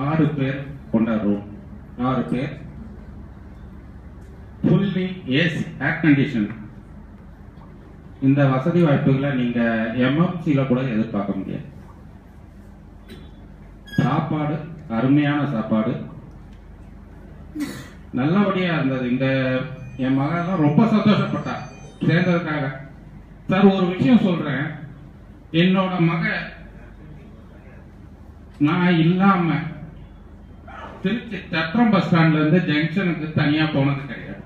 6 பேர் கொண்ட ரூம், 6 பேர், ஃபுல்லி ஏசி, ஏர் கண்டிஷன். இந்த வசதி வாய்ப்புகளை நீங்க எம்எம்சில கூட எதிர்பார்க்க முடியாது. சாப்பாடு அருமையான சாப்பாடு, நல்லபடியா இருந்தது. இந்த என் மகன் ரொம்ப சந்தோஷப்பட்டா சேர்ந்ததுக்காக. சார், ஒரு விஷயம் சொல்றேன். என்னோட மக நான் இல்லாம திருச்சி சத்திரம் பஸ் ஸ்டாண்ட்ல இருந்து ஜங்ஷனுக்கு தனியா போனது கிடையாது.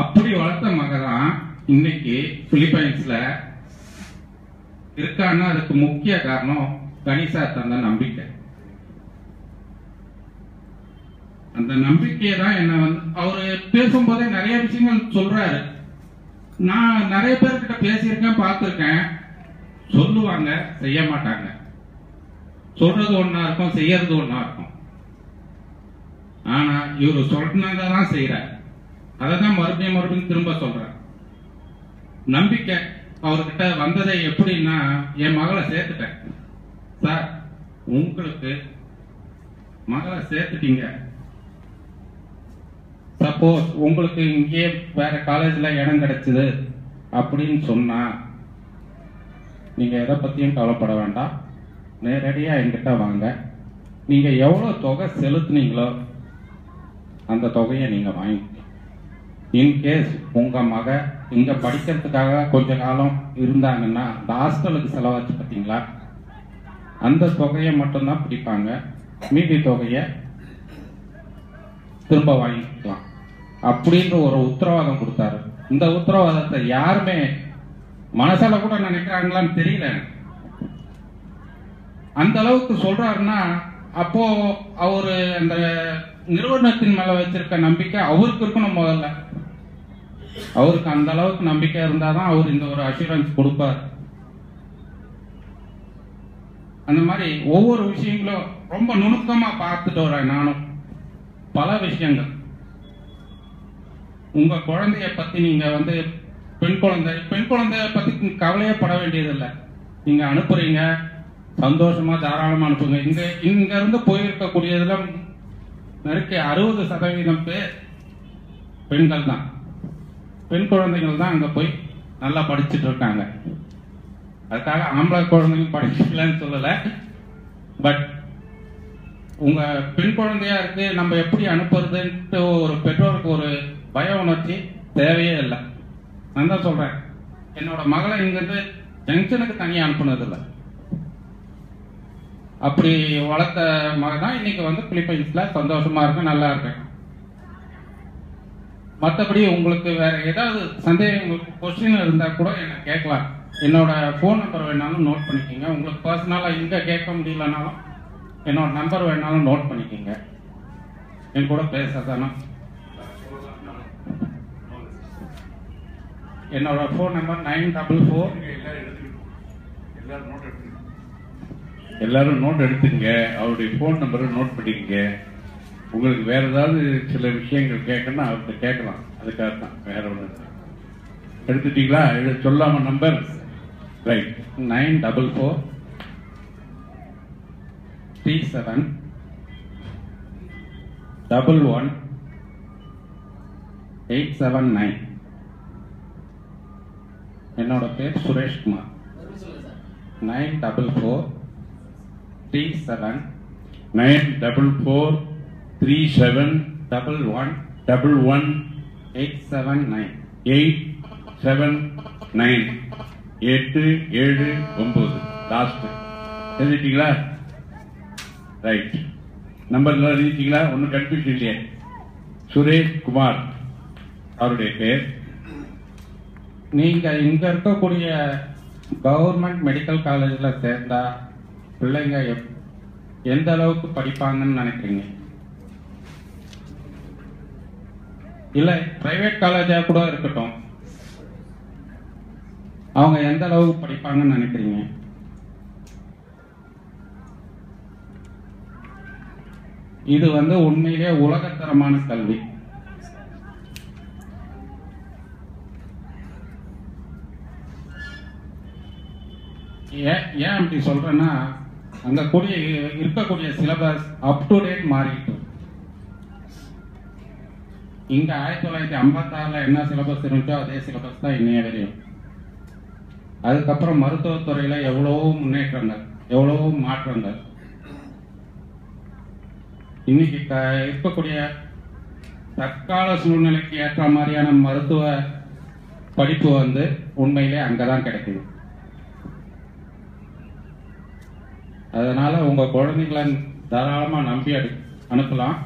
அப்படி வளர்த்த மகதான் இன்னைக்கு பிலிப்பைன்ஸ்ல இருக்கான்னா அதுக்கு முக்கிய காரணம் கனிஷா தந்த நம்பிக்கை. அந்த நம்பிக்கையை தான் என்ன அவரு பேசும்போதே நிறைய விஷயங்கள் சொல்றாரு. நான் நிறைய பேர்கிட்ட பேசியிருக்கேன், பார்த்திருக்கேன். சொல்லுவாங்க, செய்ய மாட்டாங்க. சொல்றது ஒன்னா இருக்கும், செய்யறது ஒன்னா இருக்கும். ஆனா இவரு சொல்றதான் செய்யறாரு. அதான் மறுபடியும் திரும்ப சொல்றேன். நம்பிக்கை அவர்கிட்ட வந்ததை எப்படின்னா, என் மகளை சேர்த்துட்டேன் சார், உங்களுக்கு மகளை சேர்த்துட்டீங்க. சப்போஸ் உங்களுக்கு இங்கே வேற காலேஜ்ல இடம் கிடைச்சது அப்படின்னு சொன்னா நீங்க எதை பத்தியும் கவலைப்பட வேண்டாம். நேரடியா என்கிட்ட வாங்க. நீங்க எவ்வளவு தொகை செலுத்துனீங்களோ அந்த தொகையை நீங்க வாங்கிக்க. இன்கேஸ் உங்க மக இங்க படிக்கிறதுக்காக கொஞ்ச காலம் இருந்தாங்கன்னா இந்த ஹாஸ்டலுக்கு செலவாச்சு பார்த்தீங்களா, அந்த தொகையை மட்டும்தான் பிடிப்பாங்க. மீதி தொகையை திரும்ப வாங்கிக்கலாம் அப்படின்ற ஒரு உத்தரவாதம் கொடுத்தாரு. இந்த உத்தரவாதத்தை யாருமே மனசால கூட நினைக்கிறாங்களான்னு தெரியல. அந்த அளவுக்கு சொல்றாருன்னா அப்போ அவரு அந்த நிறுவனத்தின் மேல வச்சிருக்க நம்பிக்கை அவருக்கு இருக்கணும். முதல்ல அவருக்கு அந்த அளவுக்கு நம்பிக்கை இருந்தாதான் அவர் இந்த ஒரு அஷூரன்ஸ் கொடுப்பார். அந்த மாதிரி ஒவ்வொரு விஷயங்களும் ரொம்ப நுணுக்கமா பார்த்துட்டு வரேன். நானும் பல விஷயங்கள் உங்க குழந்தைய பத்தி நீங்க பெண் குழந்தைய பத்தி கவலையே பட வேண்டியதில்லை. நீங்க அனுப்புறீங்க, சந்தோஷமா தாராளமா அனுப்புங்க. இங்க இருந்து போயிருக்கக்கூடியதுல நெருக்க 60% பேர் பெண்கள் தான், பெண் குழந்தைகள் தான் அங்க போய் நல்லா படிச்சுட்டு இருக்காங்க. அதுக்காக ஆம்பளை குழந்தைங்க படிக்கலன்னு சொல்லல. பட் உங்க பெண் குழந்தையா இருக்கு, நம்ம எப்படி அனுப்புறதுன்ட்டு ஒரு பெற்றோருக்கு ஒரு பய உணர்ச்சி தேவையே இல்லை. நான் தான் சொல்றேன், என்னோட மகளை இங்கிருந்து ஜங்ஷனுக்கு தனியா அனுப்புனதில்லை. அப்படி வளர்த்த மகன் தான் இன்னைக்கு பிலிப்பைன்ஸ்ல சந்தோஷமா இருக்கு, நல்லா இருக்கேன். மற்றபடி உங்களுக்கு வேற ஏதாவது சந்தேகம், கொஸ்டின் இருந்தா கூட என்ன கேட்கலாம். என்னோட போன் நம்பர் வேணாலும் நோட் பண்ணிக்கோங்க. உங்களுக்கு பர்சனலா இங்க கேட்க முடியலனாலும் என்னோட நம்பர் வேணாலும் நோட் பண்ணிக்கோங்க. என் கூட பேசதானா. என்னோட போன் நம்பர் 944. எல்லாரும் நோட் எடுத்துங்க. அவருடைய போன் நம்பரை நோட் பண்ணிக்கங்க. உங்களுக்கு வேற ஏதாவது சில விஷயங்கள் கேட்கணும்னா அவர்கிட்ட கேட்கலாம். அதுக்காக தான், வேற ஒன்று. எடுத்துட்டீங்களா? சொல்லாம நம்பர். ரைட். 944 37 11 879. என்னோட பேர் சுரேஷ்குமார். 944 37 944 37 11 11 879. 879 879 லாஸ்ட். எழுதிட்டீங்களா? ரைட். நம்பர்ல எழுதிட்டீங்களா? ஒன்னும் கன்ஃபியூஷன் இல்லையே. சுரேஷ்குமார் அவருடைய பேர். நீங்க இங்க இருக்கக்கூடிய கவர்மெண்ட் மெடிக்கல் காலேஜ்ல சேர்ந்தா பிள்ளைங்க எந்த அளவுக்கு படிப்பாங்கன்னு நினைக்கிறீங்க? இல்ல பிரைவேட் காலேஜா கூட இருக்கட்டும், அவங்க எந்த அளவுக்கு படிப்பாங்கன்னு நினைக்கிறீங்க? இது உண்மையிலே உலகத்தரமான கல்வி. ஏன் அப்படி சொல்றேன்னா, அங்க இருக்கக்கூடிய சிலபஸ் அப் டு டேட் மாறிட்டு. இங்க 1956 என்ன சிலபஸ் இருந்துச்சோ அதே சிலபஸ் தான் இன்னைய வரையும். அதுக்கப்புறம் மருத்துவத்துறையில எவ்வளவோ முன்னேற்றங்கள், எவ்வளவோ மாற்றங்கள். இன்னைக்கு இருக்கக்கூடிய தற்கால சூழ்நிலைக்கு ஏற்ற மாதிரியான மருத்துவ படிப்பு உண்மையிலே அங்கதான் கிடைக்குது. அதனால உங்க குழந்தைகளை தாராளமா நம்பி அனுப்பலாம்.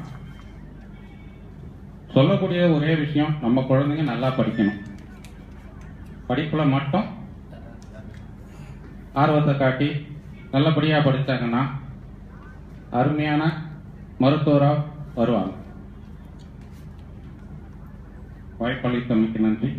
சொல்லக்கூடிய ஒரே விஷயம், நம்ம குழந்தைங்க நல்லா படிக்கணும். படிப்புல மட்டும் ஆர்வத்தை காட்டி நல்லபடியா படித்தாங்கன்னா அருமையான மருத்துவரா வருவாங்க. வாய்ப்பளித்தமைக்கு நன்றி.